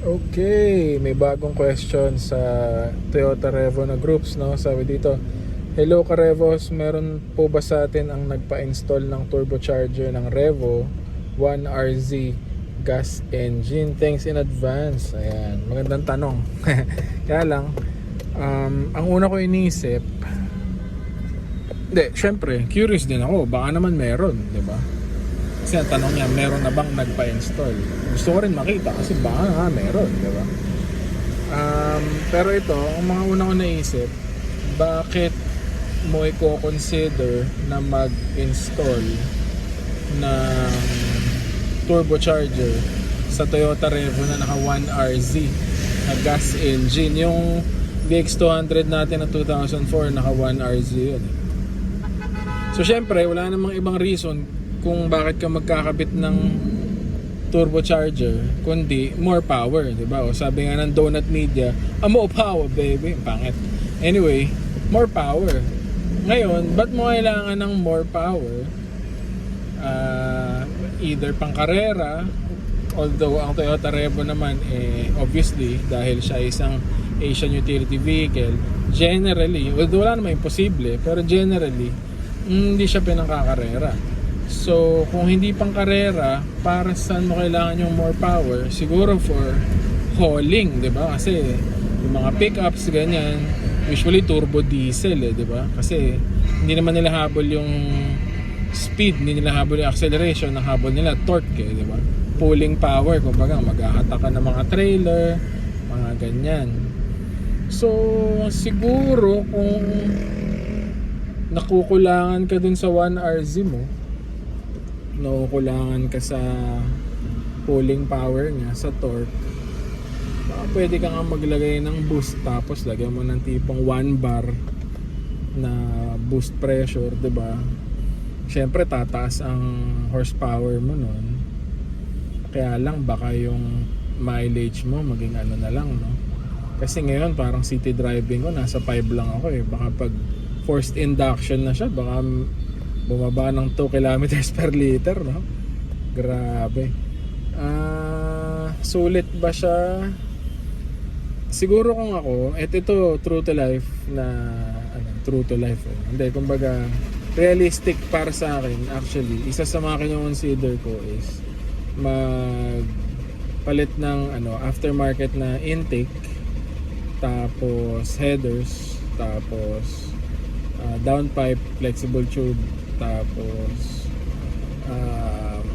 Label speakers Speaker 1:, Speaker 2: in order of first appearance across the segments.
Speaker 1: Okay, may bagong question sa Toyota Revo na groups, no? Sabi dito, hello Karevos, meron po ba sa atin ang nagpa-install ng turbocharger ng Revo 1RZ gas engine? Thanks in advance. Ayan, magandang tanong. Kaya lang, ang una ko iniisip, hindi, syempre, curious din ako. Baka naman meron, di ba? Kasi ang tanong niya, meron na bang nagpa-install? Gusto ko rin makita kasi baka nga meron, di ba? Pero ito, ang mga una ko naisip, bakit mo i-consider na mag-install ng turbocharger sa Toyota Revo na naka 1RZ na gas engine? Yung VX200 natin na 2004 naka 1RZ yun. So syempre, wala namang ibang reason kung bakit ka magkakabit ng turbocharger kundi more power, di ba? O sabi nga ng Donut Media, more power baby, pangit. Anyway, more power. Ngayon, ba't mo kailangan ng more power? Either pang karera, although ang Toyota Revo naman obviously dahil siya isang Asian utility vehicle, generally, although wala naman imposible, pero generally hindi siya pinangkakarera. So, kung hindi pang karera, para saan mo kailangan yung more power? Siguro for hauling, 'di ba? Kasi yung mga pickups ganyan, usually turbo diesel, di ba? Kasi hindi naman nila habol yung speed, hindi nila habol yung acceleration, ang habol nila torque, di ba? Pulling power, kumbaga mag-ahatak ka ng mga trailer, mga ganyan. So, siguro kung nakukulangan ka dun sa 1RZ mo, nakukulangan ka sa pulling power niya, sa torque, baka pwede ka nga maglagay ng boost tapos lagyan mo ng tipong 1 bar na boost pressure, 'di ba? Syempre tataas ang horsepower mo nun. Kaya lang baka yung mileage mo maging ano na lang, no? Kasi ngayon parang city driving ko nasa 5 lang ako eh. Baka pag forced induction na siya, baka bumaba ng 2 kilometers per liter, no? Grabe. Sulit ba siya? Siguro kung ako, ito true to life na true to life. Hindi, kumbaga realistic para sa akin. Actually, isa sa mga kino-consider ko is magpalit ng aftermarket na intake, tapos headers, tapos downpipe, flexible tube, tapos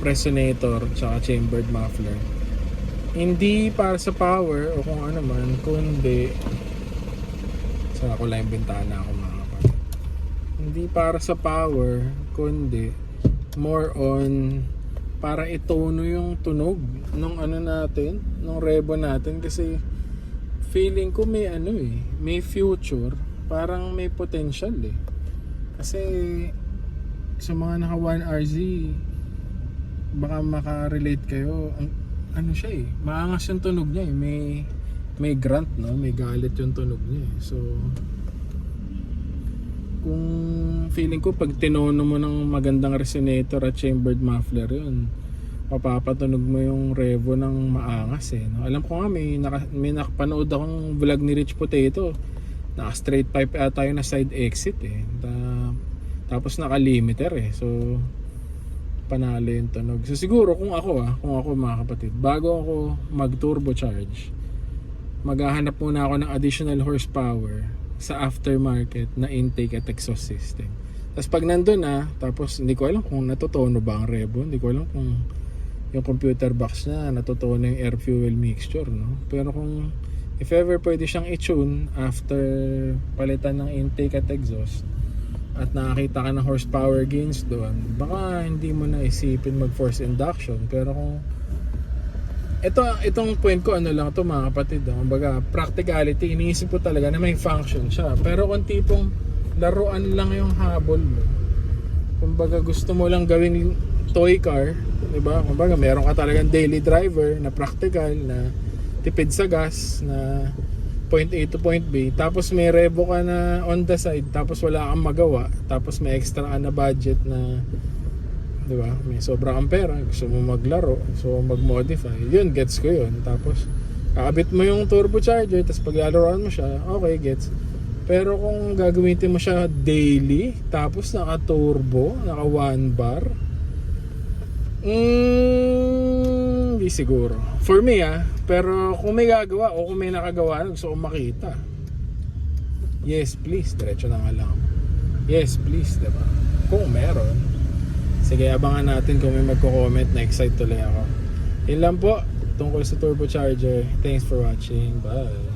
Speaker 1: resonator, tsaka chambered muffler. Hindi para sa power o kung ano man, kundi saan ako lang yung bintana ako mga kapatid. Hindi para sa power, kundi more on para itono yung tunog nung natin, nung Revo natin, kasi feeling ko may may future, parang may potential eh. Kasi sa mga naka 1RZ, baka makarelate kayo, siya eh, maangas yung tunog niya eh, may grunt, no, may galit yung tunog niya eh. So kung feeling ko pag tinono mo ng magandang resonator at chambered muffler, yun mapapatunog mo yung Revo ng maangas eh, no? Alam ko nga may nakapanood akong vlog ni Rich Potato, naka straight pipe ata yung na side exit eh, tapos naka limiter eh. So panalo yung tunog. So siguro kung ako mga kapatid, bago ako mag turbocharge, maghahanap muna ako ng additional horsepower sa aftermarket na intake at exhaust system. Tapos pag nandun na, tapos hindi ko alam kung natutono ba ang Revo, hindi ko alam kung yung computer box na natutono yung air fuel mixture, no? Pero kung if ever pwede siyang i-tune after palitan ng intake at exhaust, at nakakita ka ng horsepower gains doon, baka hindi mo na isipin mag-force induction. Pero kung itong point ko lang to mga kapatid, kumbaga practicality, iniisip ko talaga na may function siya. Pero kung tipong laruan lang yung habol mo, kumbaga gusto mo lang gawing toy car, diba? Kumbaga meron ka talagang daily driver na practical, na tipid sa gas, na point A to point B, tapos may Revo ka na on the side, tapos wala kang magawa, tapos may extra ka na budget na, di ba, may sobrang ampera, gusto mo maglaro, gusto mo mag-modify, yun, gets ko yun. Tapos kakabit mo yung turbocharger, tapos paglalaroan mo siya, okay, gets. Pero kung gagamitin mo siya daily, tapos naka-turbo, naka 1 bar, hindi siguro. For me pero kung may gagawa o kung may nakagawa, gusto kong makita. Yes, please, diretso na nga lang. Yes, please, diba? Kung meron. Sige, abangan natin kung may magko-comment, na-excite tuloy ako. Yun lang po, tungkol sa turbocharger. Thanks for watching. Bye.